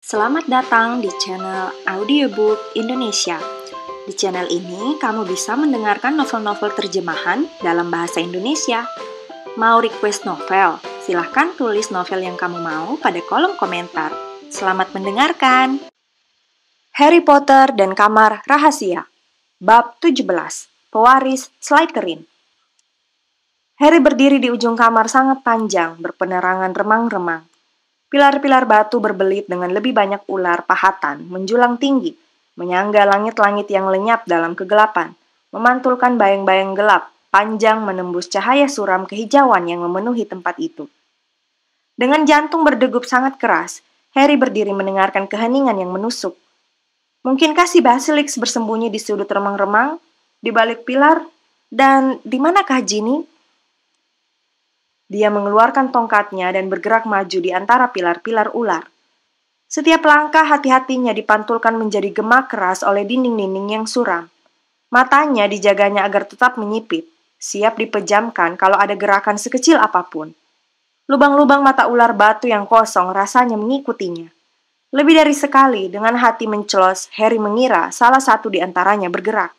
Selamat datang di channel Audiobook Indonesia. Di channel ini, kamu bisa mendengarkan novel-novel terjemahan dalam bahasa Indonesia. Mau request novel? Silahkan tulis novel yang kamu mau pada kolom komentar. Selamat mendengarkan! Harry Potter dan Kamar Rahasia Bab 17 Pewaris Slytherin. Harry berdiri di ujung kamar sangat panjang, berpenerangan remang-remang. Pilar-pilar batu berbelit dengan lebih banyak ular pahatan menjulang tinggi, menyangga langit-langit yang lenyap dalam kegelapan, memantulkan bayang-bayang gelap, panjang menembus cahaya suram kehijauan yang memenuhi tempat itu. Dengan jantung berdegup sangat keras, Harry berdiri mendengarkan keheningan yang menusuk. Mungkinkah si Basilix bersembunyi di sudut remang-remang, di balik pilar, dan di manakah Ginny? Dia mengeluarkan tongkatnya dan bergerak maju di antara pilar-pilar ular. Setiap langkah hati-hatinya dipantulkan menjadi gema keras oleh dinding-dinding yang suram. Matanya dijaganya agar tetap menyipit, siap dipejamkan kalau ada gerakan sekecil apapun. Lubang-lubang mata ular batu yang kosong rasanya mengikutinya. Lebih dari sekali, dengan hati mencelos, Harry mengira salah satu di antaranya bergerak.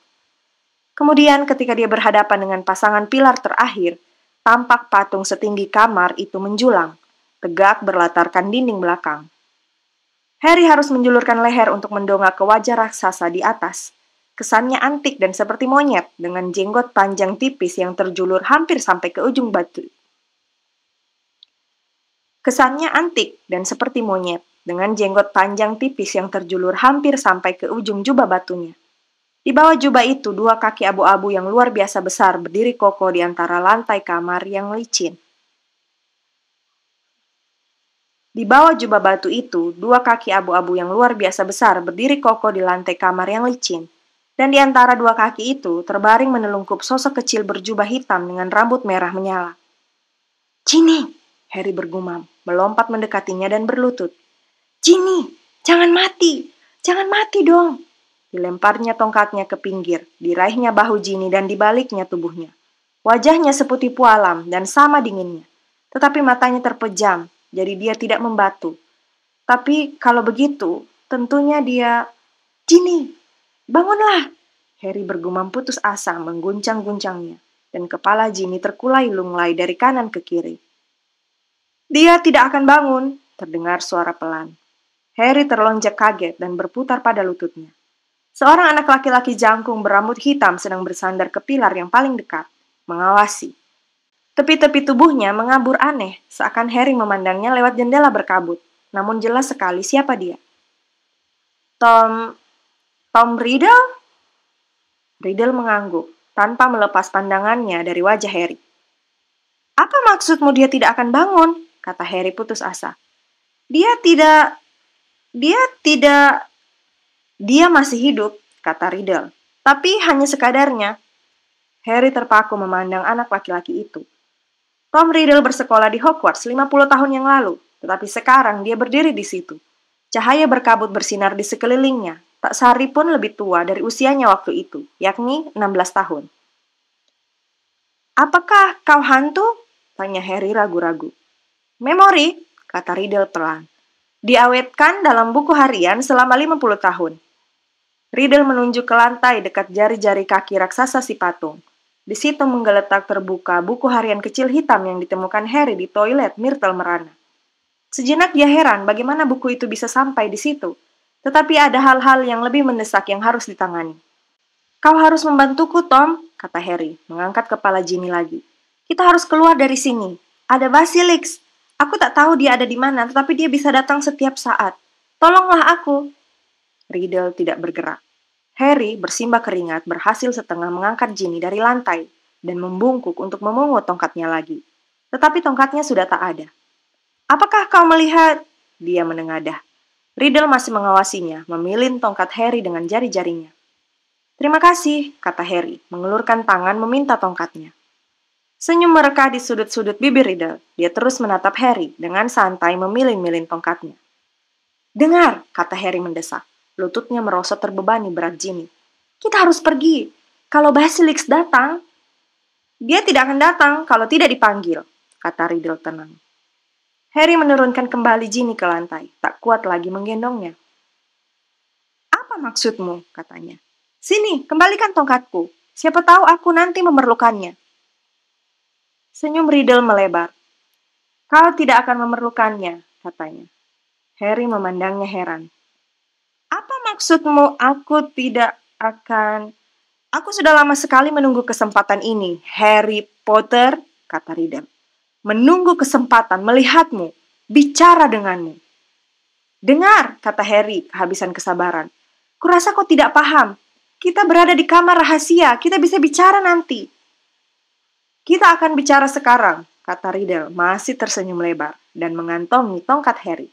Kemudian ketika dia berhadapan dengan pasangan pilar terakhir, tampak patung setinggi kamar itu menjulang, tegak berlatarkan dinding belakang. Harry harus menjulurkan leher untuk mendongak ke wajah raksasa di atas. Kesannya antik dan seperti monyet, dengan jenggot panjang tipis yang terjulur hampir sampai ke ujung batu. Kesannya antik dan seperti monyet, dengan jenggot panjang tipis yang terjulur hampir sampai ke ujung jubah batunya. Di bawah jubah itu, dua kaki abu-abu yang luar biasa besar berdiri kokoh di antara lantai kamar yang licin. Di bawah jubah batu itu, dua kaki abu-abu yang luar biasa besar berdiri kokoh di lantai kamar yang licin. Dan di antara dua kaki itu, terbaring menelungkup sosok kecil berjubah hitam dengan rambut merah menyala. "Ginny!" Harry bergumam, melompat mendekatinya dan berlutut. "Ginny, jangan mati! Jangan mati dong!" Dilemparnya tongkatnya ke pinggir, diraihnya bahu Ginny dan dibaliknya tubuhnya. Wajahnya seputih pualam dan sama dinginnya. Tetapi matanya terpejam, jadi dia tidak membatu. Tapi kalau begitu, tentunya dia... "Ginny, bangunlah!" Harry bergumam putus asa mengguncang-guncangnya, dan kepala Ginny terkulai lunglai dari kanan ke kiri. "Dia tidak akan bangun," terdengar suara pelan. Harry terlonjak kaget dan berputar pada lututnya. Seorang anak laki-laki jangkung berambut hitam sedang bersandar ke pilar yang paling dekat, mengawasi. Tepi-tepi tubuhnya mengabur aneh, seakan Harry memandangnya lewat jendela berkabut. Namun jelas sekali siapa dia. Tom Riddle? Riddle mengangguk, tanpa melepas pandangannya dari wajah Harry. "Apa maksudmu dia tidak akan bangun?" kata Harry putus asa. Dia masih hidup, kata Riddle. Tapi hanya sekadarnya. Harry terpaku memandang anak laki-laki itu. Tom Riddle bersekolah di Hogwarts 50 tahun yang lalu, tetapi sekarang dia berdiri di situ. Cahaya berkabut bersinar di sekelilingnya, tak sehari pun lebih tua dari usianya waktu itu, yakni 16 tahun. "Apakah kau hantu?" tanya Harry ragu-ragu. "Memori," kata Riddle pelan. "Diawetkan dalam buku harian selama 50 tahun. Riddle menunjuk ke lantai dekat jari-jari kaki raksasa si patung. Di situ menggeletak terbuka buku harian kecil hitam yang ditemukan Harry di toilet Myrtle merana. Sejenak dia heran bagaimana buku itu bisa sampai di situ. Tetapi ada hal-hal yang lebih mendesak yang harus ditangani. "Kau harus membantuku, Tom," kata Harry, mengangkat kepala Ginny lagi. "Kita harus keluar dari sini. Ada Basilix. Aku tak tahu dia ada di mana, tetapi dia bisa datang setiap saat. Tolonglah aku." Riddle tidak bergerak. Harry bersimbah keringat berhasil setengah mengangkat Ginny dari lantai dan membungkuk untuk memungut tongkatnya lagi. Tetapi tongkatnya sudah tak ada. "Apakah kau melihat?" Dia menengadah. Riddle masih mengawasinya, memilin tongkat Harry dengan jari-jarinya. "Terima kasih," kata Harry, mengelurkan tangan meminta tongkatnya. Senyum mereka di sudut-sudut bibir Riddle. Dia terus menatap Harry dengan santai memilin-milin tongkatnya. "Dengar," kata Harry mendesak. Lututnya merosot terbebani berat Ginny. "Kita harus pergi. Kalau Basilix datang..." "Dia tidak akan datang kalau tidak dipanggil," kata Riddle tenang. Harry menurunkan kembali Ginny ke lantai, tak kuat lagi menggendongnya. "Apa maksudmu?" katanya. "Sini, kembalikan tongkatku. Siapa tahu aku nanti memerlukannya." Senyum Riddle melebar. "Kau tidak akan memerlukannya," katanya. Harry memandangnya heran. "Apa maksudmu aku tidak akan..." "Aku sudah lama sekali menunggu kesempatan ini, Harry Potter," kata Riddle. "Menunggu kesempatan melihatmu, bicara denganmu." "Dengar," kata Harry, kehabisan kesabaran. "Kurasa kau tidak paham. Kita berada di kamar rahasia, kita bisa bicara nanti." "Kita akan bicara sekarang," kata Riddle, masih tersenyum lebar, dan mengantongi tongkat Harry.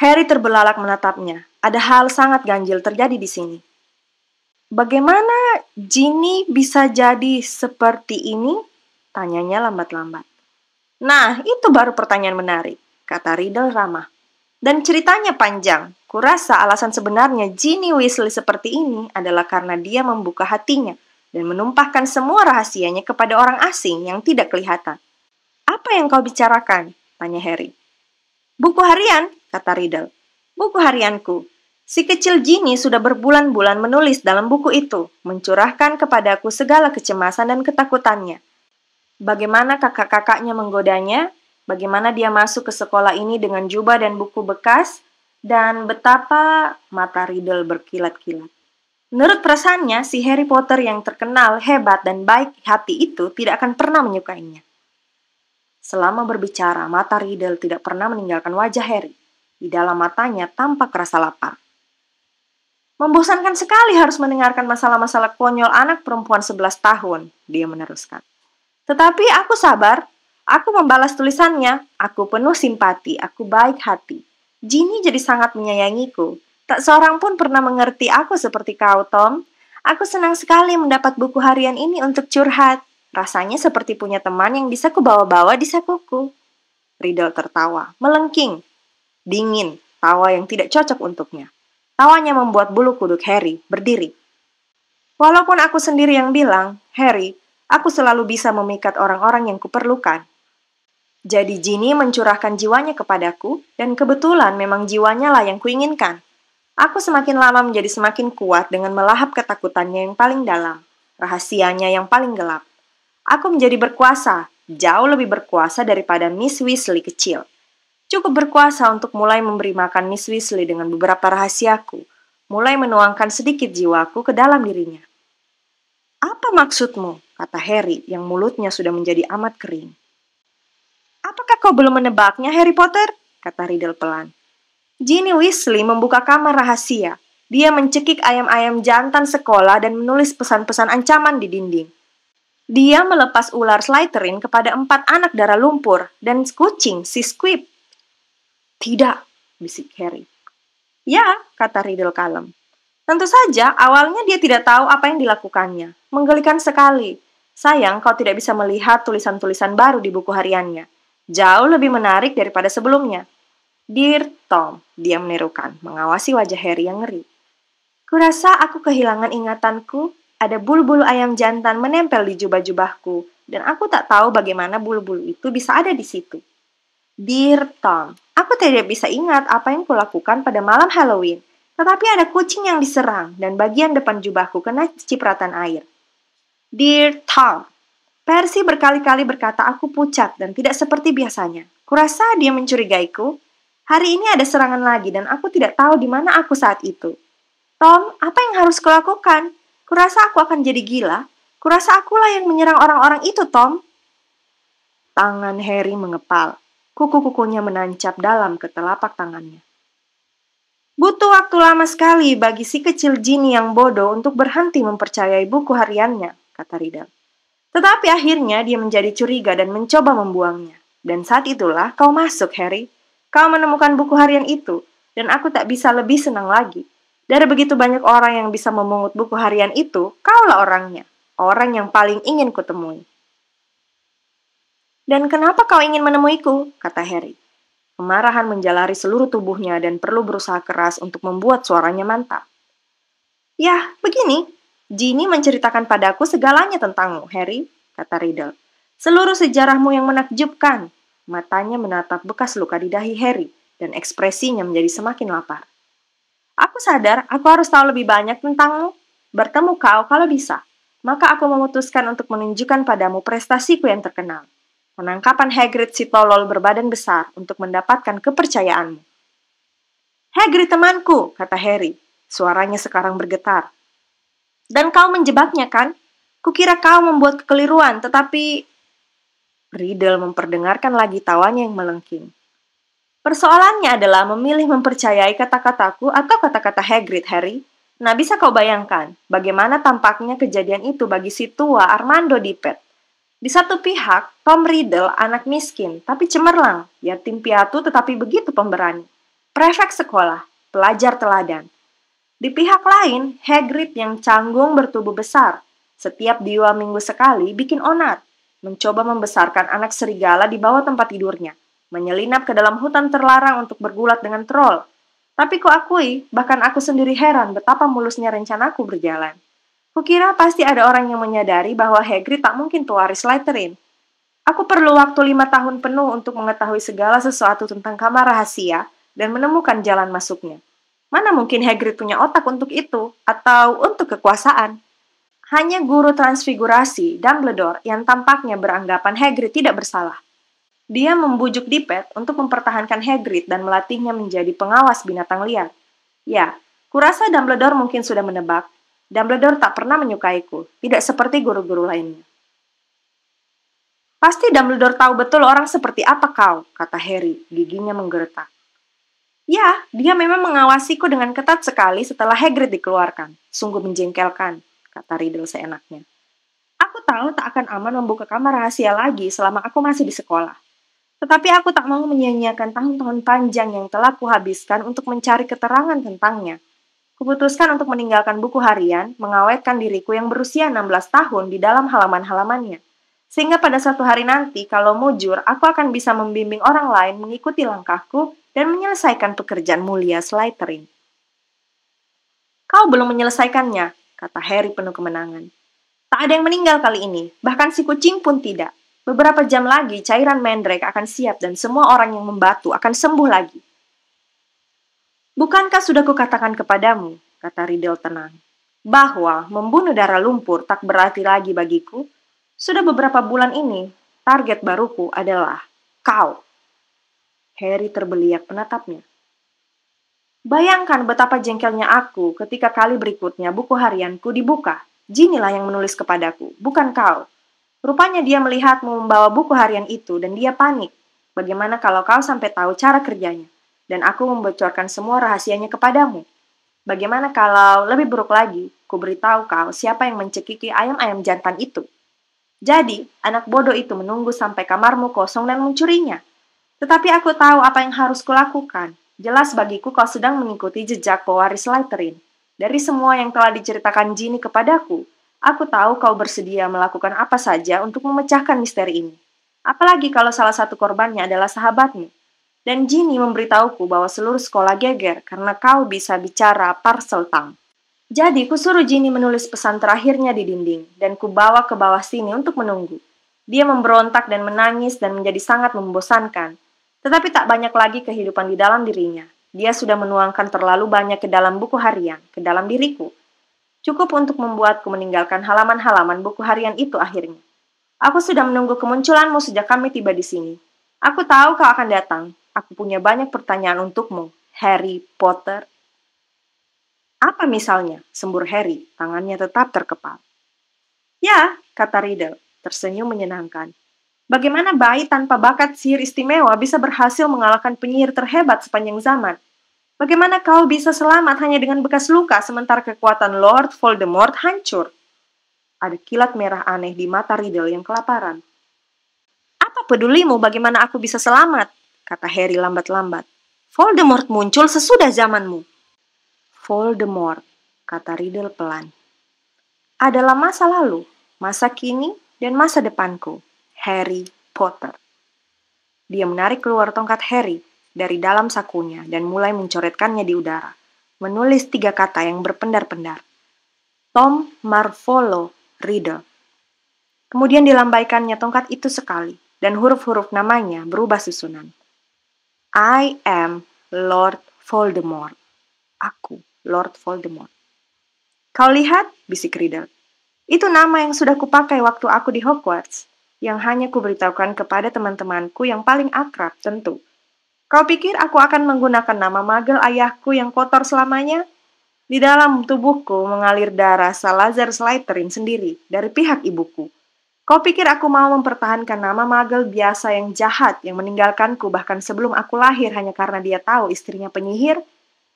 Harry terbelalak menatapnya. Ada hal sangat ganjil terjadi di sini. "Bagaimana Ginny bisa jadi seperti ini?" tanyanya lambat-lambat. "Nah, itu baru pertanyaan menarik," kata Riddle ramah. "Dan ceritanya panjang. Kurasa alasan sebenarnya Ginny Weasley seperti ini adalah karena dia membuka hatinya dan menumpahkan semua rahasianya kepada orang asing yang tidak kelihatan." "Apa yang kau bicarakan?" tanya Harry. "Buku harian," kata Riddle. "Buku harianku. Si kecil Ginny sudah berbulan-bulan menulis dalam buku itu, mencurahkan kepadaku segala kecemasan dan ketakutannya. Bagaimana kakak-kakaknya menggodanya, bagaimana dia masuk ke sekolah ini dengan jubah dan buku bekas, dan betapa..." Mata Riddle berkilat-kilat. Menurut perasaannya, si Harry Potter yang terkenal hebat dan baik hati itu tidak akan pernah menyukainya. Selama berbicara, mata Riddle tidak pernah meninggalkan wajah Harry. Di dalam matanya tampak rasa lapar. "Membosankan sekali harus mendengarkan masalah-masalah konyol anak perempuan 11 tahun, dia meneruskan. "Tetapi aku sabar. Aku membalas tulisannya. Aku penuh simpati. Aku baik hati. Ginny jadi sangat menyayangiku. Tak seorang pun pernah mengerti aku seperti kau, Tom. Aku senang sekali mendapat buku harian ini untuk curhat. Rasanya seperti punya teman yang bisa kubawa-bawa di sakuku." Riddle tertawa, melengking. Dingin, tawa yang tidak cocok untuknya. Tawanya membuat bulu kuduk Harry berdiri. "Walaupun aku sendiri yang bilang, Harry, aku selalu bisa memikat orang-orang yang kuperlukan. Jadi Ginny mencurahkan jiwanya kepadaku, dan kebetulan memang jiwanya lah yang kuinginkan. Aku semakin lama menjadi semakin kuat dengan melahap ketakutannya yang paling dalam, rahasianya yang paling gelap. Aku menjadi berkuasa, jauh lebih berkuasa daripada Miss Weasley kecil. Cukup berkuasa untuk mulai memberi makan Miss Weasley dengan beberapa rahasiaku, mulai menuangkan sedikit jiwaku ke dalam dirinya." "Apa maksudmu?" kata Harry yang mulutnya sudah menjadi amat kering. "Apakah kau belum menebaknya, Harry Potter?" kata Riddle pelan. "Ginny Weasley membuka kamar rahasia. Dia mencekik ayam-ayam jantan sekolah dan menulis pesan-pesan ancaman di dinding. Dia melepas ular Slytherin kepada 4 anak darah lumpur dan kucing si Squib." "Tidak," bisik Harry. "Ya," kata Riddle kalem. "Tentu saja, awalnya dia tidak tahu apa yang dilakukannya. Menggelikan sekali. Sayang, kau tidak bisa melihat tulisan-tulisan baru di buku hariannya. Jauh lebih menarik daripada sebelumnya. Dear Tom," dia menirukan, mengawasi wajah Harry yang ngeri. "Kurasa aku kehilangan ingatanku. Ada bulu-bulu ayam jantan menempel di jubah-jubahku, dan aku tak tahu bagaimana bulu-bulu itu bisa ada di situ. Dear Tom, aku tidak bisa ingat apa yang kulakukan pada malam Halloween, tetapi ada kucing yang diserang dan bagian depan jubahku kena cipratan air. Dear Tom, Percy berkali-kali berkata aku pucat dan tidak seperti biasanya. Kurasa dia mencurigaiku. Hari ini ada serangan lagi dan aku tidak tahu di mana aku saat itu. Tom, apa yang harus kulakukan? Kurasa aku akan jadi gila. Kurasa akulah yang menyerang orang-orang itu, Tom." Tangan Harry mengepal. Kuku-kukunya menancap dalam ke telapak tangannya. "Butuh waktu lama sekali bagi si kecil Ginny yang bodoh untuk berhenti mempercayai buku hariannya," kata Riddle. "Tetapi akhirnya dia menjadi curiga dan mencoba membuangnya. Dan saat itulah kau masuk, Harry. Kau menemukan buku harian itu, dan aku tak bisa lebih senang lagi. Dari begitu banyak orang yang bisa memungut buku harian itu, kaulah orangnya. Orang yang paling ingin kutemui." "Dan kenapa kau ingin menemuiku?" kata Harry. Kemarahan menjalari seluruh tubuhnya dan perlu berusaha keras untuk membuat suaranya mantap. "Ya, begini. Ginny menceritakan padaku segalanya tentangmu, Harry," kata Riddle. "Seluruh sejarahmu yang menakjubkan. Matanya menatap bekas luka di dahi Harry, dan ekspresinya menjadi semakin lapar. Aku sadar aku harus tahu lebih banyak tentangmu. Bertemu kau kalau bisa. Maka aku memutuskan untuk menunjukkan padamu prestasiku yang terkenal. Penangkapan Hagrid si tolol berbadan besar untuk mendapatkan kepercayaanmu. Hagrid temanku, kata Harry. Suaranya sekarang bergetar. Dan kau menjebaknya kan? Kukira kau membuat kekeliruan, tetapi... Riddle memperdengarkan lagi tawanya yang melengking. Persoalannya adalah memilih mempercayai kata-kataku atau kata-kata Hagrid, Harry. Nah, bisa kau bayangkan bagaimana tampaknya kejadian itu bagi si tua Armando Dippet. Di satu pihak, Tom Riddle anak miskin, tapi cemerlang, yatim piatu tetapi begitu pemberani. Prefek sekolah, pelajar teladan. Di pihak lain, Hagrid yang canggung bertubuh besar. Setiap 2 minggu sekali bikin onat, mencoba membesarkan anak serigala di bawah tempat tidurnya, menyelinap ke dalam hutan terlarang untuk bergulat dengan troll. Tapi kuakui, bahkan aku sendiri heran betapa mulusnya rencanaku berjalan. Kukira pasti ada orang yang menyadari bahwa Hagrid tak mungkin pewaris Slytherin. Aku perlu waktu 5 tahun penuh untuk mengetahui segala sesuatu tentang kamar rahasia dan menemukan jalan masuknya. Mana mungkin Hagrid punya otak untuk itu, atau untuk kekuasaan? Hanya guru transfigurasi, Dumbledore, yang tampaknya beranggapan Hagrid tidak bersalah. Dia membujuk Dippet untuk mempertahankan Hagrid dan melatihnya menjadi pengawas binatang liar. Ya, kurasa Dumbledore mungkin sudah menebak. Dumbledore tak pernah menyukaiku, tidak seperti guru-guru lainnya. Pasti Dumbledore tahu betul orang seperti apa kau, kata Harry, giginya menggeretak. Ya, dia memang mengawasiku dengan ketat sekali setelah Hagrid dikeluarkan. Sungguh menjengkelkan, kata Riddle seenaknya. Aku tahu tak akan aman membuka kamar rahasia lagi selama aku masih di sekolah. Tetapi aku tak mau menyia-nyiakan tahun-tahun panjang yang telah kuhabiskan untuk mencari keterangan tentangnya. Kuputuskan untuk meninggalkan buku harian, mengawetkan diriku yang berusia 16 tahun di dalam halaman-halamannya. Sehingga pada suatu hari nanti, kalau mujur, aku akan bisa membimbing orang lain mengikuti langkahku dan menyelesaikan pekerjaan mulia Slytherin. Kau belum menyelesaikannya, kata Harry penuh kemenangan. Tak ada yang meninggal kali ini, bahkan si kucing pun tidak. Beberapa jam lagi, cairan Mandrake akan siap dan semua orang yang membatu akan sembuh lagi. Bukankah sudah kukatakan kepadamu, kata Riddle tenang, bahwa membunuh darah lumpur tak berarti lagi bagiku? Sudah beberapa bulan ini, target baruku adalah kau. Harry terbeliak menatapnya. Bayangkan betapa jengkelnya aku ketika kali berikutnya buku harianku dibuka. Ginny-lah yang menulis kepadaku, bukan kau. Rupanya dia melihatmu membawa buku harian itu dan dia panik. Bagaimana kalau kau sampai tahu cara kerjanya? Dan aku membocorkan semua rahasianya kepadamu. Bagaimana kalau lebih buruk lagi, ku beritahu kau siapa yang mencekiki ayam-ayam jantan itu. Jadi, anak bodoh itu menunggu sampai kamarmu kosong dan mencurinya. Tetapi aku tahu apa yang harus kulakukan. Jelas bagiku kau sedang mengikuti jejak pewaris Slytherin. Dari semua yang telah diceritakan Ginny kepadaku, aku tahu kau bersedia melakukan apa saja untuk memecahkan misteri ini. Apalagi kalau salah satu korbannya adalah sahabatmu. Dan Ginny memberitahuku bahwa seluruh sekolah geger karena kau bisa bicara Parseltongue. Jadi, kusuruh Ginny menulis pesan terakhirnya di dinding, dan kubawa ke bawah sini untuk menunggu. Dia memberontak dan menangis dan menjadi sangat membosankan. Tetapi tak banyak lagi kehidupan di dalam dirinya. Dia sudah menuangkan terlalu banyak ke dalam buku harian, ke dalam diriku. Cukup untuk membuatku meninggalkan halaman-halaman buku harian itu akhirnya. Aku sudah menunggu kemunculanmu sejak kami tiba di sini. Aku tahu kau akan datang. Aku punya banyak pertanyaan untukmu, Harry Potter. Apa misalnya? Sembur Harry, tangannya tetap terkepal. Ya, kata Riddle, tersenyum menyenangkan. Bagaimana bayi tanpa bakat sihir istimewa bisa berhasil mengalahkan penyihir terhebat sepanjang zaman? Bagaimana kau bisa selamat hanya dengan bekas luka sementara kekuatan Lord Voldemort hancur? Ada kilat merah aneh di mata Riddle yang kelaparan. Apa pedulimu bagaimana aku bisa selamat? Kata Harry lambat-lambat. Voldemort muncul sesudah zamanmu. Voldemort, kata Riddle pelan, adalah masa lalu, masa kini, dan masa depanku, Harry Potter. Dia menarik keluar tongkat Harry dari dalam sakunya dan mulai mencoretkannya di udara, menulis 3 kata yang berpendar-pendar. Tom Marvolo Riddle. Kemudian dilambaikannya tongkat itu sekali, dan huruf-huruf namanya berubah susunan. I am Lord Voldemort. Aku, Lord Voldemort. Kau lihat, bisik Riddle. Itu nama yang sudah kupakai waktu aku di Hogwarts, yang hanya kuberitahukan kepada teman-temanku yang paling akrab tentu. Kau pikir aku akan menggunakan nama magel ayahku yang kotor selamanya? Di dalam tubuhku mengalir darah Salazar Slytherin sendiri dari pihak ibuku. Kau pikir aku mau mempertahankan nama magel biasa yang jahat yang meninggalkanku bahkan sebelum aku lahir hanya karena dia tahu istrinya penyihir?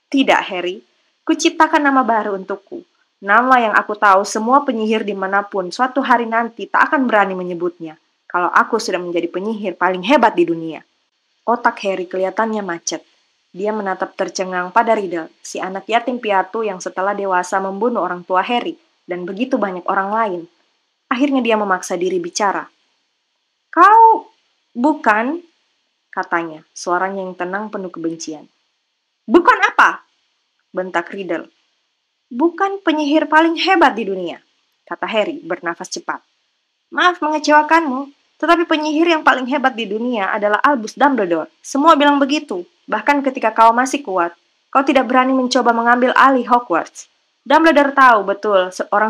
Tidak, Harry. Kuciptakan nama baru untukku. Nama yang aku tahu semua penyihir dimanapun suatu hari nanti tak akan berani menyebutnya. Kalau aku sudah menjadi penyihir paling hebat di dunia. Otak Harry kelihatannya macet. Dia menatap tercengang pada Riddle, si anak yatim piatu yang setelah dewasa membunuh orang tua Harry dan begitu banyak orang lain. Akhirnya dia memaksa diri bicara. Kau bukan, katanya, suaranya yang tenang penuh kebencian. Bukan apa? Bentak Riddle. Bukan penyihir paling hebat di dunia, kata Harry bernafas cepat. Maaf mengecewakanmu, tetapi penyihir yang paling hebat di dunia adalah Albus Dumbledore. Semua bilang begitu, bahkan ketika kau masih kuat, kau tidak berani mencoba mengambil alih Hogwarts. Dumbledore tahu betul orang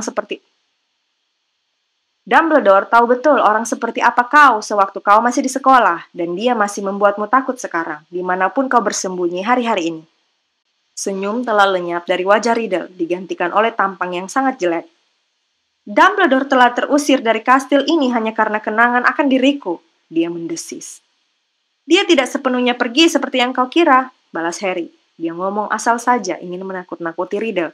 seperti apa kau sewaktu kau masih di sekolah, dan dia masih membuatmu takut sekarang, dimanapun kau bersembunyi hari-hari ini. Senyum telah lenyap dari wajah Riddle, digantikan oleh tampang yang sangat jelek. Dumbledore telah terusir dari kastil ini hanya karena kenangan akan diriku, dia mendesis. Dia tidak sepenuhnya pergi seperti yang kau kira, balas Harry. Dia ngomong asal saja ingin menakut-nakuti Riddle.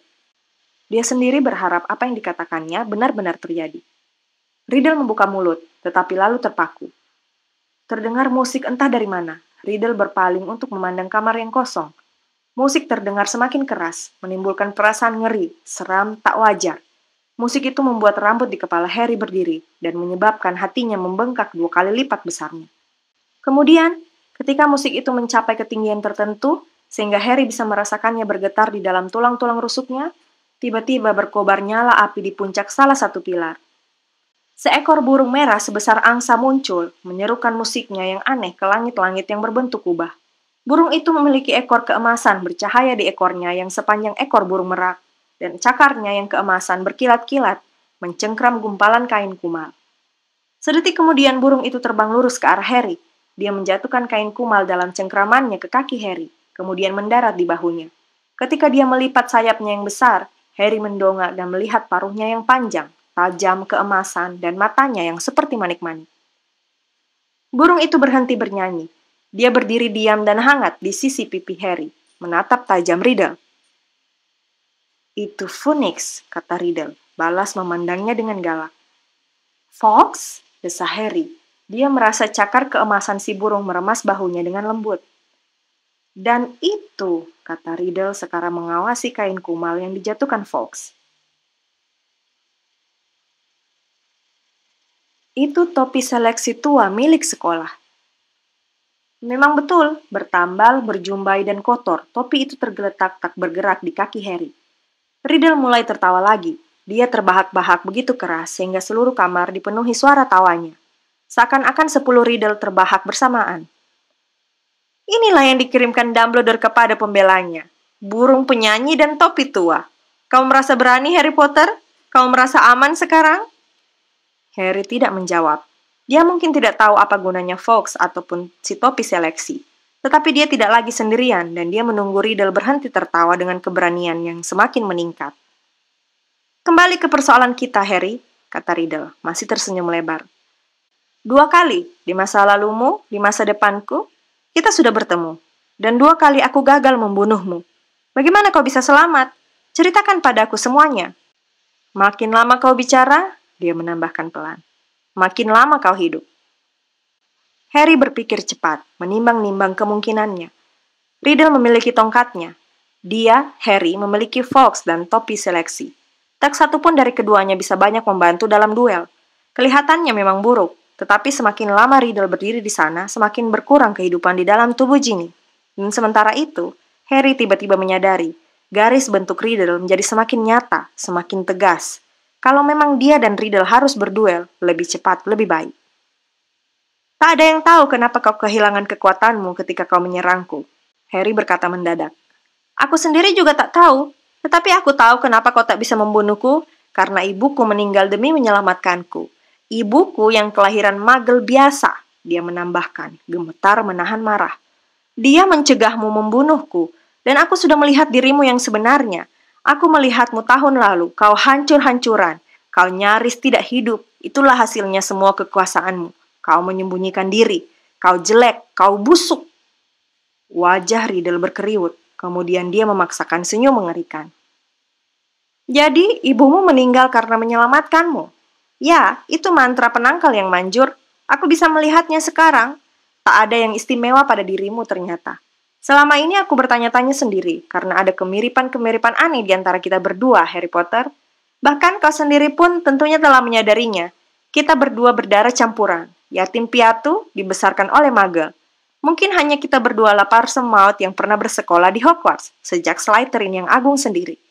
Dia sendiri berharap apa yang dikatakannya benar-benar terjadi. Riddle membuka mulut, tetapi lalu terpaku. Terdengar musik entah dari mana. Riddle berpaling untuk memandang kamar yang kosong. Musik terdengar semakin keras, menimbulkan perasaan ngeri, seram, tak wajar. Musik itu membuat rambut di kepala Harry berdiri dan menyebabkan hatinya membengkak 2 kali lipat besarnya. Kemudian, ketika musik itu mencapai ketinggian tertentu, sehingga Harry bisa merasakannya bergetar di dalam tulang-tulang rusuknya, tiba-tiba berkobar nyala api di puncak salah satu pilar. Seekor burung merah sebesar angsa muncul, menyerukan musiknya yang aneh ke langit-langit yang berbentuk kubah. Burung itu memiliki ekor keemasan bercahaya di ekornya yang sepanjang ekor burung merak, dan cakarnya yang keemasan berkilat-kilat, mencengkram gumpalan kain kumal. Sedetik kemudian burung itu terbang lurus ke arah Harry. Dia menjatuhkan kain kumal dalam cengkramannya ke kaki Harry, kemudian mendarat di bahunya. Ketika dia melipat sayapnya yang besar, Harry mendongak dan melihat paruhnya yang panjang, tajam, keemasan, dan matanya yang seperti manik-manik. Burung itu berhenti bernyanyi. Dia berdiri diam dan hangat di sisi pipi Harry, menatap tajam Riddle. Itu Phoenix, kata Riddle, balas memandangnya dengan galak. Fox? Desa Harry. Dia merasa cakar keemasan si burung meremas bahunya dengan lembut. Dan itu, kata Riddle sekarang mengawasi kain kumal yang dijatuhkan Fox. Itu topi seleksi tua milik sekolah. Memang betul, bertambal, berjumbai, dan kotor, topi itu tergeletak tak bergerak di kaki Harry. Riddle mulai tertawa lagi. Dia terbahak-bahak begitu keras sehingga seluruh kamar dipenuhi suara tawanya. Seakan-akan 10 Riddle terbahak bersamaan. Inilah yang dikirimkan Dumbledore kepada pembelanya. Burung penyanyi dan topi tua. Kau merasa berani, Harry Potter? Kau merasa aman sekarang? Harry tidak menjawab. Dia mungkin tidak tahu apa gunanya Fox ataupun si topi seleksi. Tetapi dia tidak lagi sendirian dan dia menunggu Riddle berhenti tertawa dengan keberanian yang semakin meningkat. Kembali ke persoalan kita, Harry, kata Riddle, masih tersenyum lebar. 2 kali, di masa lalumu, di masa depanku, kita sudah bertemu. Dan 2 kali aku gagal membunuhmu. Bagaimana kau bisa selamat? Ceritakan padaku semuanya. Makin lama kau bicara, dia menambahkan pelan. Makin lama kau hidup. Harry berpikir cepat, menimbang-nimbang kemungkinannya. Riddle memiliki tongkatnya. Dia, Harry, memiliki Fox dan topi seleksi. Tak satu pun dari keduanya bisa banyak membantu dalam duel. Kelihatannya memang buruk, tetapi semakin lama Riddle berdiri di sana, semakin berkurang kehidupan di dalam tubuh Ginny. Dan sementara itu, Harry tiba-tiba menyadari, garis bentuk Riddle menjadi semakin nyata, semakin tegas. Kalau memang dia dan Riddle harus berduel, lebih cepat, lebih baik. Tak ada yang tahu kenapa kau kehilangan kekuatanmu ketika kau menyerangku, Harry berkata mendadak. Aku sendiri juga tak tahu, tetapi aku tahu kenapa kau tak bisa membunuhku, karena ibuku meninggal demi menyelamatkanku. Ibuku yang kelahiran Muggle biasa, dia menambahkan, gemetar menahan marah. Dia mencegahmu membunuhku, dan aku sudah melihat dirimu yang sebenarnya. Aku melihatmu tahun lalu, kau hancur-hancuran. Kau nyaris tidak hidup, itulah hasilnya semua kekuasaanmu. Kau menyembunyikan diri, kau jelek, kau busuk. Wajah Riddle berkeriut, kemudian dia memaksakan senyum mengerikan. Jadi, ibumu meninggal karena menyelamatkanmu? Ya, itu mantra penangkal yang manjur. Aku bisa melihatnya sekarang. Tak ada yang istimewa pada dirimu ternyata. Selama ini aku bertanya-tanya sendiri, karena ada kemiripan-kemiripan aneh di antara kita berdua, Harry Potter. Bahkan kau sendiri pun tentunya telah menyadarinya. Kita berdua berdarah campuran. Yatim piatu dibesarkan oleh Muggle. Mungkin hanya kita berdua lah Parsem Maut yang pernah bersekolah di Hogwarts, sejak Slytherin yang agung sendiri.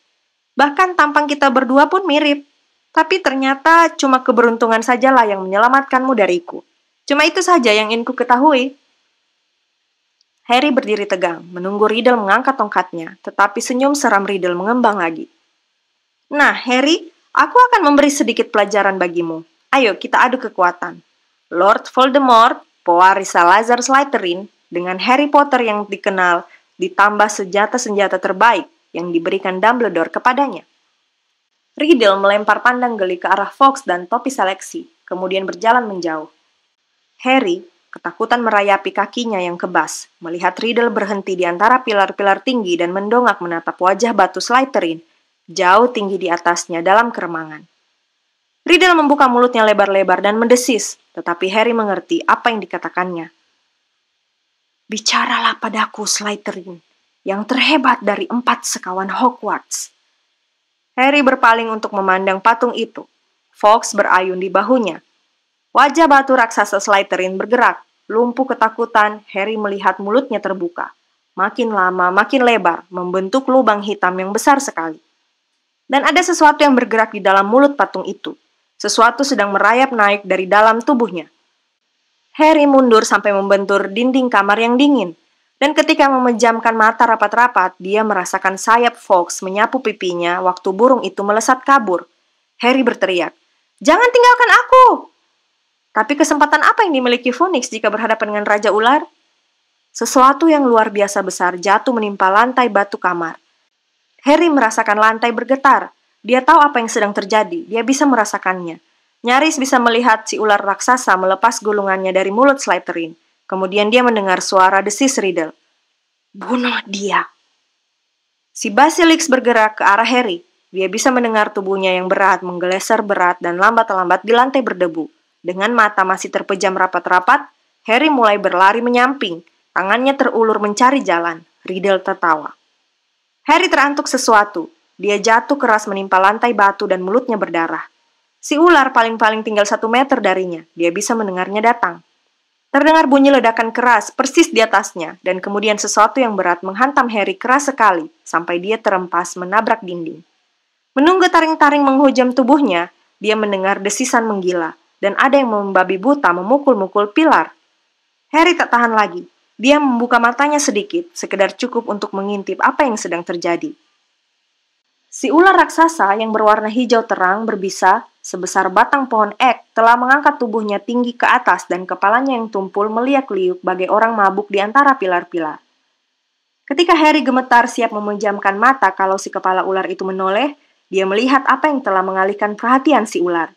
Bahkan tampang kita berdua pun mirip. Tapi ternyata cuma keberuntungan sajalah yang menyelamatkanmu dariku. Cuma itu saja yang ingin ku ketahui. Harry berdiri tegang, menunggu Riddle mengangkat tongkatnya, tetapi senyum seram Riddle mengembang lagi. Nah, Harry, aku akan memberi sedikit pelajaran bagimu. Ayo, kita adu kekuatan. Lord Voldemort, pewaris Salazar Slytherin, dengan Harry Potter yang dikenal, ditambah senjata-senjata terbaik yang diberikan Dumbledore kepadanya. Riddle melempar pandang geli ke arah Fawkes dan topi seleksi, kemudian berjalan menjauh. Harry ketakutan merayapi kakinya yang kebas, melihat Riddle berhenti di antara pilar-pilar tinggi dan mendongak menatap wajah batu Slytherin, jauh tinggi di atasnya dalam keremangan. Riddle membuka mulutnya lebar-lebar dan mendesis, tetapi Harry mengerti apa yang dikatakannya. Bicaralah padaku, Slytherin, yang terhebat dari 4 sekawan Hogwarts. Harry berpaling untuk memandang patung itu. Fawkes berayun di bahunya. Wajah batu raksasa Slytherin bergerak. Lumpuh ketakutan, Harry melihat mulutnya terbuka. Makin lama, makin lebar, membentuk lubang hitam yang besar sekali. Dan ada sesuatu yang bergerak di dalam mulut patung itu. Sesuatu sedang merayap naik dari dalam tubuhnya. Harry mundur sampai membentur dinding kamar yang dingin. Dan ketika memejamkan mata rapat-rapat, dia merasakan sayap Fawkes menyapu pipinya waktu burung itu melesat kabur. Harry berteriak, "Jangan tinggalkan aku!" Tapi kesempatan apa yang dimiliki Phoenix jika berhadapan dengan Raja Ular? Sesuatu yang luar biasa besar jatuh menimpa lantai batu kamar. Harry merasakan lantai bergetar. Dia tahu apa yang sedang terjadi. Dia bisa merasakannya. Nyaris bisa melihat si ular raksasa melepas gulungannya dari mulut Slytherin. Kemudian dia mendengar suara desis Riddle. Bunuh dia! Si Basilisk bergerak ke arah Harry. Dia bisa mendengar tubuhnya yang berat menggeleser berat dan lambat-lambat di lantai berdebu. Dengan mata masih terpejam rapat-rapat, Harry mulai berlari menyamping. Tangannya terulur mencari jalan. Riddle tertawa. Harry terantuk sesuatu. Dia jatuh keras menimpa lantai batu dan mulutnya berdarah. Si ular paling-paling tinggal 1 meter darinya. Dia bisa mendengarnya datang. Terdengar bunyi ledakan keras persis di atasnya, dan kemudian sesuatu yang berat menghantam Harry keras sekali, sampai dia terempas menabrak dinding. Menunggu taring-taring menghujam tubuhnya, dia mendengar desisan menggila. Dan ada yang membabi buta memukul-mukul pilar. Harry tak tahan lagi. Dia membuka matanya sedikit, sekedar cukup untuk mengintip apa yang sedang terjadi. Si ular raksasa yang berwarna hijau terang berbisa sebesar batang pohon ek telah mengangkat tubuhnya tinggi ke atas dan kepalanya yang tumpul meliak-liuk bagai orang mabuk di antara pilar-pilar. Ketika Harry gemetar siap memejamkan mata kalau si kepala ular itu menoleh, dia melihat apa yang telah mengalihkan perhatian si ular.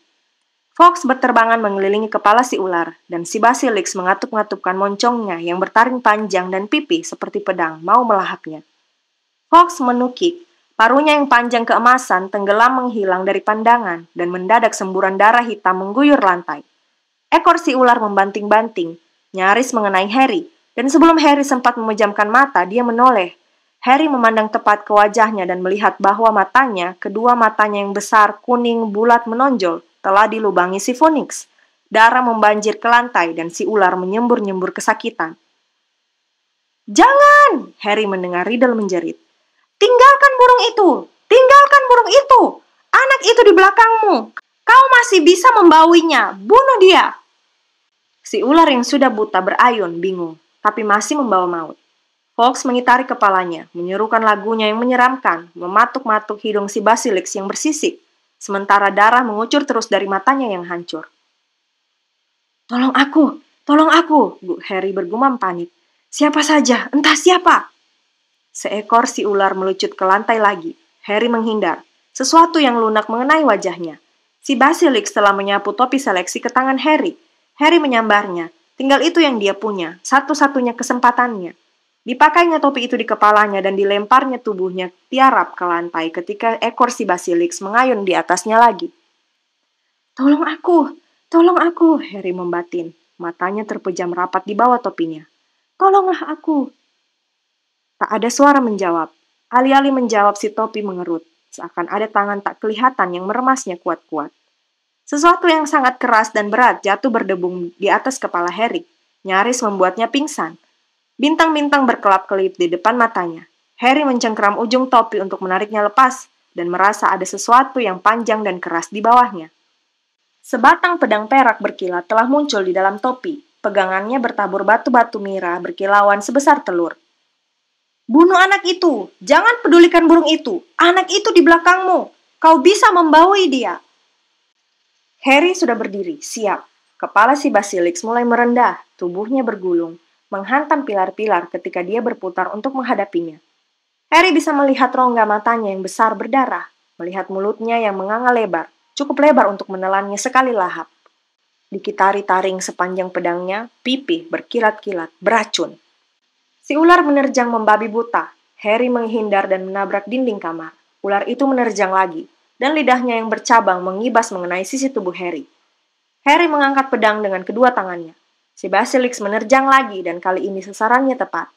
Fawkes berterbangan mengelilingi kepala si ular, dan si Basilisk mengatup-ngatupkan moncongnya yang bertaring panjang dan pipih seperti pedang, mau melahapnya. Fawkes menukik, paruhnya yang panjang keemasan tenggelam menghilang dari pandangan, dan mendadak semburan darah hitam mengguyur lantai. Ekor si ular membanting-banting, nyaris mengenai Harry, dan sebelum Harry sempat memejamkan mata, dia menoleh. Harry memandang tepat ke wajahnya dan melihat bahwa matanya, kedua matanya yang besar, kuning, bulat menonjol, telah dilubangi si Phoenix. Darah membanjir ke lantai dan si ular menyembur-nyembur kesakitan. Jangan! Harry mendengar Riddle menjerit. Tinggalkan burung itu! Tinggalkan burung itu! Anak itu di belakangmu! Kau masih bisa membauinya! Bunuh dia! Si ular yang sudah buta berayun, bingung, tapi masih membawa maut. Fox mengitari kepalanya, menyerukan lagunya yang menyeramkan, mematuk-matuk hidung si Basilix yang bersisik, sementara darah mengucur terus dari matanya yang hancur. Tolong aku, Bu Harry bergumam panik. Siapa saja, entah siapa. Seekor si ular melucut ke lantai lagi. Harry menghindar. Sesuatu yang lunak mengenai wajahnya. Si Basilix telah menyapu topi seleksi ke tangan Harry. Harry menyambarnya. Tinggal itu yang dia punya, satu-satunya kesempatannya. Dipakainya topi itu di kepalanya dan dilemparnya tubuhnya tiarap ke lantai ketika ekor si Basilix mengayun di atasnya lagi. Tolong aku, Harry membatin. Matanya terpejam rapat di bawah topinya. Tolonglah aku. Tak ada suara menjawab. Alih-alih menjawab, si topi mengerut. Seakan ada tangan tak kelihatan yang meremasnya kuat-kuat. Sesuatu yang sangat keras dan berat jatuh berdebung di atas kepala Harry. Nyaris membuatnya pingsan. Bintang-bintang berkelap-kelip di depan matanya. Harry mencengkeram ujung topi untuk menariknya lepas dan merasa ada sesuatu yang panjang dan keras di bawahnya. Sebatang pedang perak berkilat telah muncul di dalam topi. Pegangannya bertabur batu-batu mirah berkilauan sebesar telur. Bunuh anak itu! Jangan pedulikan burung itu! Anak itu di belakangmu! Kau bisa membawahi dia! Harry sudah berdiri, siap. Kepala si Basilix mulai merendah, tubuhnya bergulung, menghantam pilar-pilar ketika dia berputar untuk menghadapinya. Harry bisa melihat rongga matanya yang besar berdarah, melihat mulutnya yang menganga lebar, cukup lebar untuk menelannya sekali lahap. Dikitari taring sepanjang pedangnya, pipih berkilat-kilat, beracun. Si ular menerjang membabi buta. Harry menghindar dan menabrak dinding kamar. Ular itu menerjang lagi, dan lidahnya yang bercabang mengibas mengenai sisi tubuh Harry. Harry mengangkat pedang dengan kedua tangannya. Si Basilix menerjang lagi dan kali ini sasarannya tepat.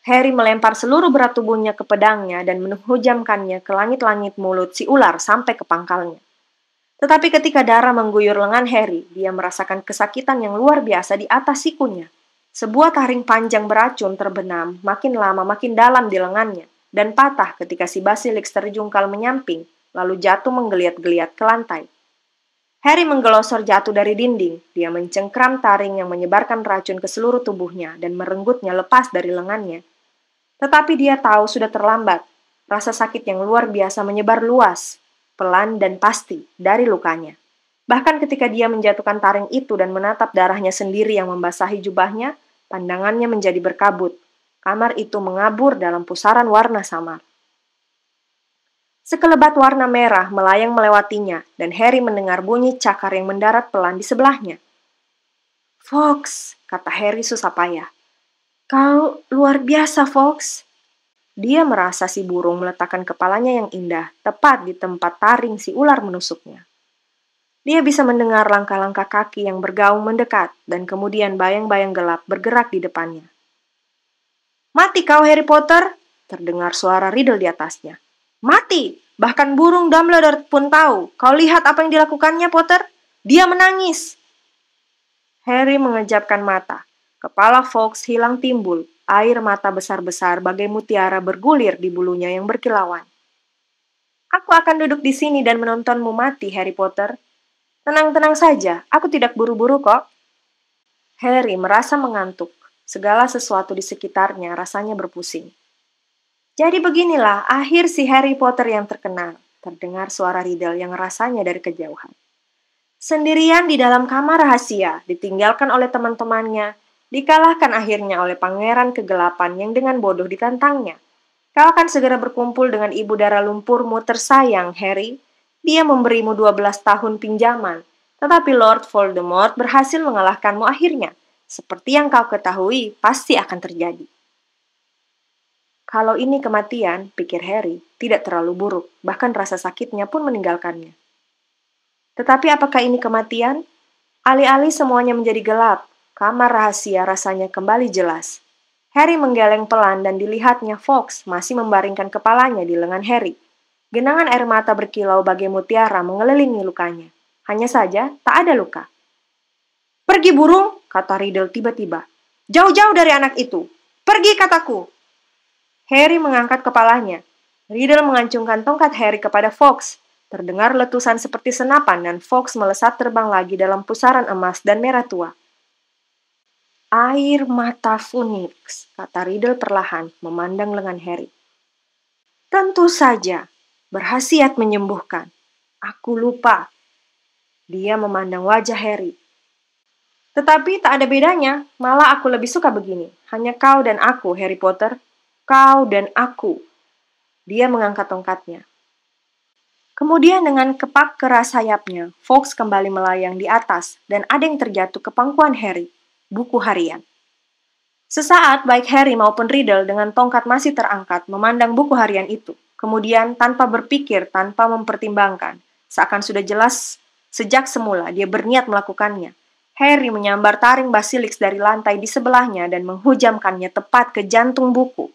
Harry melempar seluruh berat tubuhnya ke pedangnya dan menghujamkannya ke langit-langit mulut si ular sampai ke pangkalnya. Tetapi ketika darah mengguyur lengan Harry, dia merasakan kesakitan yang luar biasa di atas sikunya. Sebuah taring panjang beracun terbenam, makin lama makin dalam di lengannya, dan patah ketika si Basilix terjungkal menyamping, lalu jatuh menggeliat-geliat ke lantai. Harry menggelosor jatuh dari dinding. Dia mencengkram taring yang menyebarkan racun ke seluruh tubuhnya dan merenggutnya lepas dari lengannya. Tetapi dia tahu sudah terlambat. Rasa sakit yang luar biasa menyebar luas, pelan dan pasti dari lukanya. Bahkan ketika dia menjatuhkan taring itu dan menatap darahnya sendiri yang membasahi jubahnya, pandangannya menjadi berkabut. Kamar itu mengabur dalam pusaran warna samar. Sekelebat warna merah melayang melewatinya, dan Harry mendengar bunyi cakar yang mendarat pelan di sebelahnya. Fox, kata Harry susah payah. Kau luar biasa, Fox. Dia merasa si burung meletakkan kepalanya yang indah, tepat di tempat taring si ular menusuknya. Dia bisa mendengar langkah-langkah kaki yang bergaung mendekat, dan kemudian bayang-bayang gelap bergerak di depannya. Mati kau, Harry Potter! Terdengar suara Riddle di atasnya. Mati! Bahkan burung Dumbledore pun tahu. Kau lihat apa yang dilakukannya, Potter? Dia menangis! Harry mengejapkan mata. Kepala Fox hilang timbul. Air mata besar-besar bagai mutiara bergulir di bulunya yang berkilauan. Aku akan duduk di sini dan menontonmu mati, Harry Potter. Tenang-tenang saja, aku tidak buru-buru kok. Harry merasa mengantuk. Segala sesuatu di sekitarnya rasanya berpusing. Jadi beginilah akhir si Harry Potter yang terkenal. Terdengar suara Riddle yang rasanya dari kejauhan. Sendirian di dalam kamar rahasia, ditinggalkan oleh teman-temannya, dikalahkan akhirnya oleh pangeran kegelapan yang dengan bodoh ditantangnya. Kau akan segera berkumpul dengan ibu darah lumpurmu tersayang, Harry. Dia memberimu 12 tahun pinjaman, tetapi Lord Voldemort berhasil mengalahkanmu akhirnya. Seperti yang kau ketahui, pasti akan terjadi. Kalau ini kematian, pikir Harry, tidak terlalu buruk, bahkan rasa sakitnya pun meninggalkannya. Tetapi apakah ini kematian? Alih-alih semuanya menjadi gelap, kamar rahasia rasanya kembali jelas. Harry menggeleng pelan dan dilihatnya Fox masih membaringkan kepalanya di lengan Harry. Genangan air mata berkilau bagai mutiara mengelilingi lukanya. Hanya saja, tak ada luka. Pergi burung, kata Riddle tiba-tiba. Jauh-jauh dari anak itu. Pergi, kataku. Harry mengangkat kepalanya. Riddle mengancungkan tongkat Harry kepada Fox. Terdengar letusan seperti senapan dan Fox melesat terbang lagi dalam pusaran emas dan merah tua. Air mata Phoenix, kata Riddle perlahan, memandang lengan Harry. Tentu saja, berhasiat menyembuhkan. Aku lupa. Dia memandang wajah Harry. Tetapi tak ada bedanya, malah aku lebih suka begini. Hanya kau dan aku, Harry Potter. Kau dan aku. Dia mengangkat tongkatnya. Kemudian dengan kepak keras sayapnya, Fawkes kembali melayang di atas dan ada yang terjatuh ke pangkuan Harry, buku harian. Sesaat baik Harry maupun Riddle dengan tongkat masih terangkat memandang buku harian itu. Kemudian tanpa berpikir, tanpa mempertimbangkan, seakan sudah jelas sejak semula dia berniat melakukannya. Harry menyambar taring Basilisk dari lantai di sebelahnya dan menghujamkannya tepat ke jantung buku.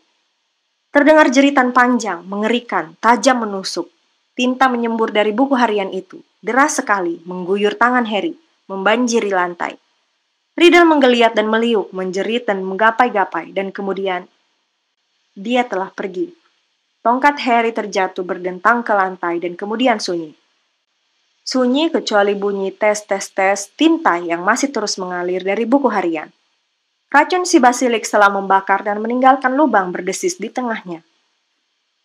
Terdengar jeritan panjang, mengerikan, tajam menusuk. Tinta menyembur dari buku harian itu, deras sekali, mengguyur tangan Harry, membanjiri lantai. Riddle menggeliat dan meliuk, menjerit dan menggapai-gapai, dan kemudian dia telah pergi. Tongkat Harry terjatuh berdentang ke lantai dan kemudian sunyi. Sunyi kecuali bunyi tes tinta yang masih terus mengalir dari buku harian. Racun si Basilisk telah membakar dan meninggalkan lubang berdesis di tengahnya.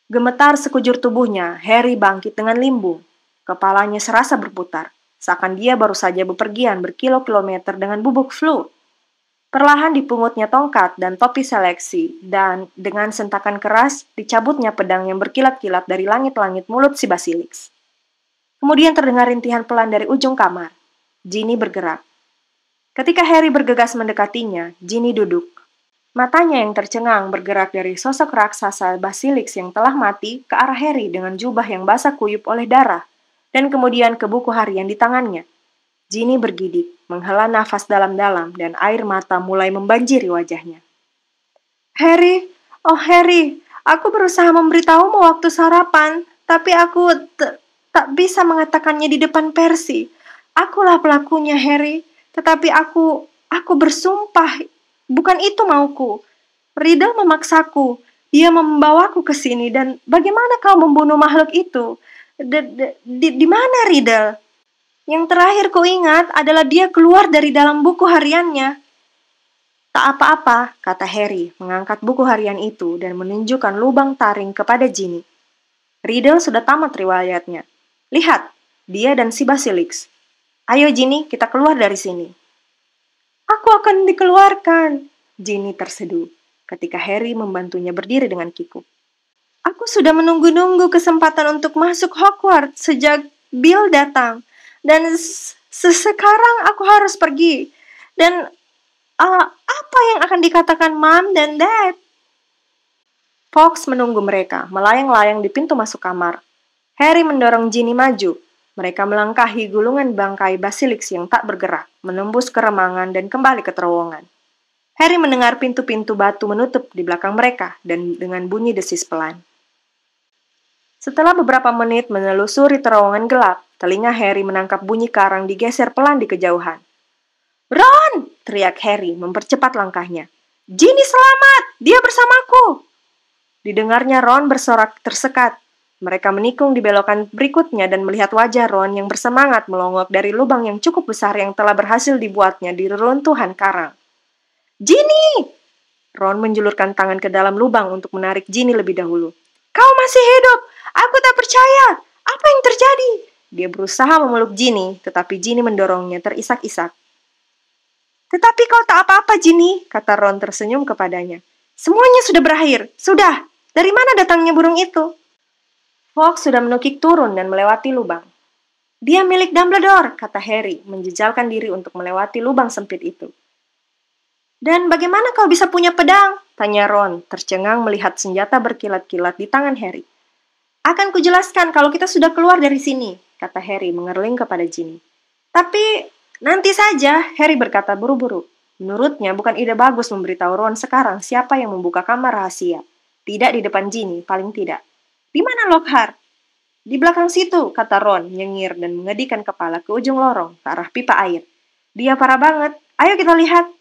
Gemetar sekujur tubuhnya, Harry bangkit dengan limbung. Kepalanya serasa berputar. Seakan dia baru saja bepergian berkilo-kilometer dengan bubuk flu. Perlahan dipungutnya tongkat dan topi seleksi, dan dengan sentakan keras dicabutnya pedang yang berkilat-kilat dari langit-langit mulut si Basilisk. Kemudian terdengar rintihan pelan dari ujung kamar. Ginny bergerak. Ketika Harry bergegas mendekatinya, Ginny duduk. Matanya yang tercengang bergerak dari sosok raksasa Basilisk yang telah mati ke arah Harry dengan jubah yang basah kuyup oleh darah, dan kemudian ke buku harian di tangannya. Ginny bergidik, menghela nafas dalam-dalam, dan air mata mulai membanjiri wajahnya. Harry, oh Harry, aku berusaha memberitahumu waktu sarapan, tapi aku tak bisa mengatakannya di depan Percy. Akulah pelakunya, Harry, tetapi aku bersumpah, bukan itu mauku. Riddle memaksaku, dia membawaku ke sini, dan bagaimana kau membunuh makhluk itu? Di mana Riddle? Yang terakhir kuingat adalah dia keluar dari dalam buku hariannya. Tak apa-apa, kata Harry, mengangkat buku harian itu dan menunjukkan lubang taring kepada Ginny. Riddle sudah tamat riwayatnya. Lihat, dia dan si Basilisk. Ayo Ginny, kita keluar dari sini. Aku akan dikeluarkan, Ginny terseduh ketika Harry membantunya berdiri dengan kikuk. Aku sudah menunggu-nunggu kesempatan untuk masuk Hogwarts sejak Bill datang. Dan sekarang aku harus pergi. Dan apa yang akan dikatakan Mom dan Dad? Fawkes menunggu mereka, melayang-layang di pintu masuk kamar. Harry mendorong Ginny maju. Mereka melangkahi gulungan bangkai Basilisk yang tak bergerak, menembus keremangan dan kembali ke terowongan. Harry mendengar pintu-pintu batu menutup di belakang mereka dan dengan bunyi desis pelan. Setelah beberapa menit menelusuri terowongan gelap, telinga Harry menangkap bunyi karang digeser pelan di kejauhan. Ron! Teriak Harry, mempercepat langkahnya. Ginny selamat! Dia bersamaku! Didengarnya Ron bersorak tersekat. Mereka menikung di belokan berikutnya dan melihat wajah Ron yang bersemangat melongok dari lubang yang cukup besar yang telah berhasil dibuatnya di reruntuhan karang. Ginny! Ron menjulurkan tangan ke dalam lubang untuk menarik Ginny lebih dahulu. Kau masih hidup! Aku tak percaya! Apa yang terjadi? Dia berusaha memeluk Ginny, tetapi Ginny mendorongnya terisak-isak. Tetapi kau tak apa-apa, Ginny, kata Ron tersenyum kepadanya. Semuanya sudah berakhir. Sudah. Dari mana datangnya burung itu? Fawkes sudah menukik turun dan melewati lubang. Dia milik Dumbledore, kata Harry, menjejalkan diri untuk melewati lubang sempit itu. Dan bagaimana kau bisa punya pedang? Tanya Ron, tercengang melihat senjata berkilat-kilat di tangan Harry. Akan kujelaskan kalau kita sudah keluar dari sini, kata Harry mengerling kepada Ginny. Tapi nanti saja, Harry berkata buru-buru. Menurutnya bukan ide bagus memberitahu Ron sekarang siapa yang membuka kamar rahasia. Tidak di depan Ginny, paling tidak. Di mana Lockhart? Di belakang situ, kata Ron, nyengir dan mengedikan kepala ke ujung lorong, ke arah pipa air. Dia parah banget. Ayo kita lihat.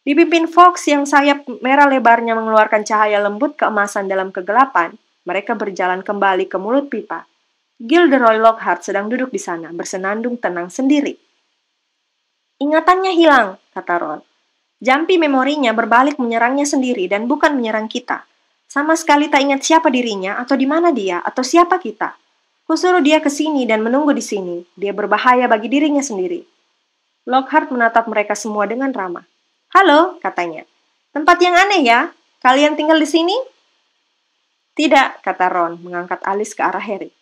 Dipimpin Fawkes yang sayap merah lebarnya mengeluarkan cahaya lembut keemasan dalam kegelapan, mereka berjalan kembali ke mulut pipa. Gilderoy Lockhart sedang duduk di sana, bersenandung tenang sendiri. Ingatannya hilang, kata Ron. Jampi memorinya berbalik menyerangnya sendiri dan bukan menyerang kita. Sama sekali tak ingat siapa dirinya atau di mana dia atau siapa kita. Kusuruh dia ke sini dan menunggu di sini. Dia berbahaya bagi dirinya sendiri. Lockhart menatap mereka semua dengan ramah. Halo, katanya. Tempat yang aneh ya? Kalian tinggal di sini? Tidak, kata Ron, mengangkat alis ke arah Harry.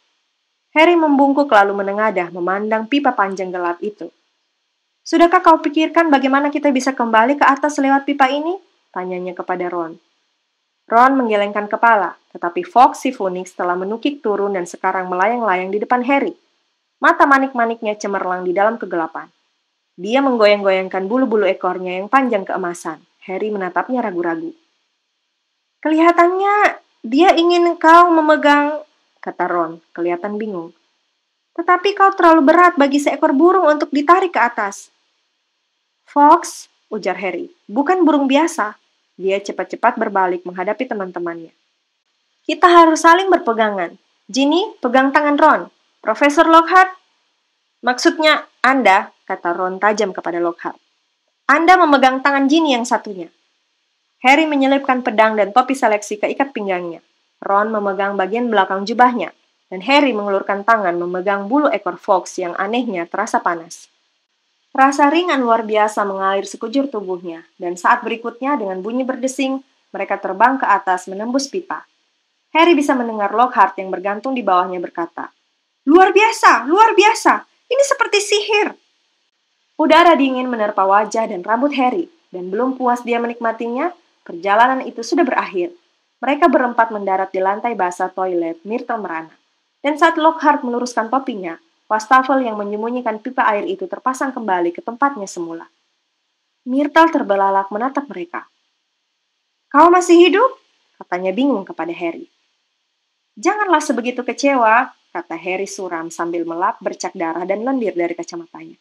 Harry membungkuk lalu menengadah memandang pipa panjang gelap itu. Sudahkah kau pikirkan bagaimana kita bisa kembali ke atas lewat pipa ini? Tanyanya kepada Ron. Ron menggelengkan kepala, tetapi Fox si Phoenix telah menukik turun dan sekarang melayang-layang di depan Harry. Mata manik-maniknya cemerlang di dalam kegelapan. Dia menggoyang-goyangkan bulu-bulu ekornya yang panjang keemasan. Harry menatapnya ragu-ragu. Kelihatannya dia ingin kau memegang, kata Ron, kelihatan bingung. Tetapi kau terlalu berat bagi seekor burung untuk ditarik ke atas. Fox, ujar Harry, bukan burung biasa. Dia cepat-cepat berbalik menghadapi teman-temannya. Kita harus saling berpegangan. Ginny, pegang tangan Ron. Profesor Lockhart? Maksudnya Anda, kata Ron tajam kepada Lockhart. Anda memegang tangan Ginny yang satunya. Harry menyelipkan pedang dan topi seleksi ke ikat pinggangnya. Ron memegang bagian belakang jubahnya, dan Harry mengulurkan tangan memegang bulu ekor Fox yang anehnya terasa panas. Rasa ringan luar biasa mengalir sekujur tubuhnya, dan saat berikutnya dengan bunyi berdesing, mereka terbang ke atas menembus pipa. Harry bisa mendengar Lockhart yang bergantung di bawahnya berkata, Luar biasa, ini seperti sihir. Udara dingin menerpa wajah dan rambut Harry, dan belum puas dia menikmatinya, perjalanan itu sudah berakhir. Mereka berempat mendarat di lantai basah toilet Myrtle merana. Dan saat Lockhart meluruskan topinya, wastafel yang menyembunyikan pipa air itu terpasang kembali ke tempatnya semula. Myrtle terbelalak menatap mereka. Kau masih hidup? Katanya bingung kepada Harry. Janganlah sebegitu kecewa, kata Harry suram sambil melap bercak darah dan lendir dari kacamatanya.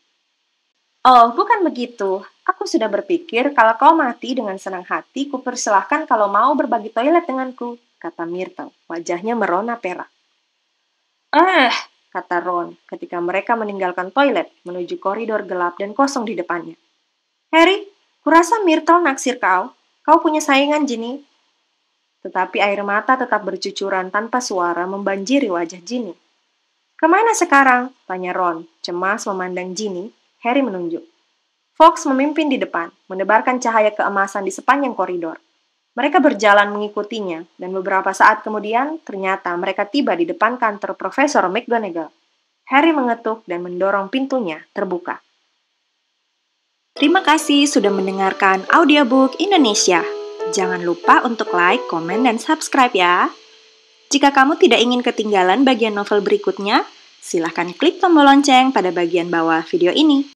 Oh, bukan begitu. Aku sudah berpikir kalau kau mati dengan senang hati, kupersilahkan kalau mau berbagi toilet denganku, kata Myrtle, wajahnya merona perak. Kata Ron ketika mereka meninggalkan toilet menuju koridor gelap dan kosong di depannya. Harry, kurasa Myrtle naksir kau. Kau punya saingan, Ginny. Tetapi air mata tetap bercucuran tanpa suara membanjiri wajah Ginny. Kemana sekarang? Tanya Ron, cemas memandang Ginny. Harry menunjuk. Fox memimpin di depan, menebarkan cahaya keemasan di sepanjang koridor. Mereka berjalan mengikutinya, dan beberapa saat kemudian, ternyata mereka tiba di depan kantor Profesor McGonagall. Harry mengetuk dan mendorong pintunya terbuka. Terima kasih sudah mendengarkan audiobook Indonesia. Jangan lupa untuk like, komen, dan subscribe ya. Jika kamu tidak ingin ketinggalan bagian novel berikutnya, silahkan klik tombol lonceng pada bagian bawah video ini.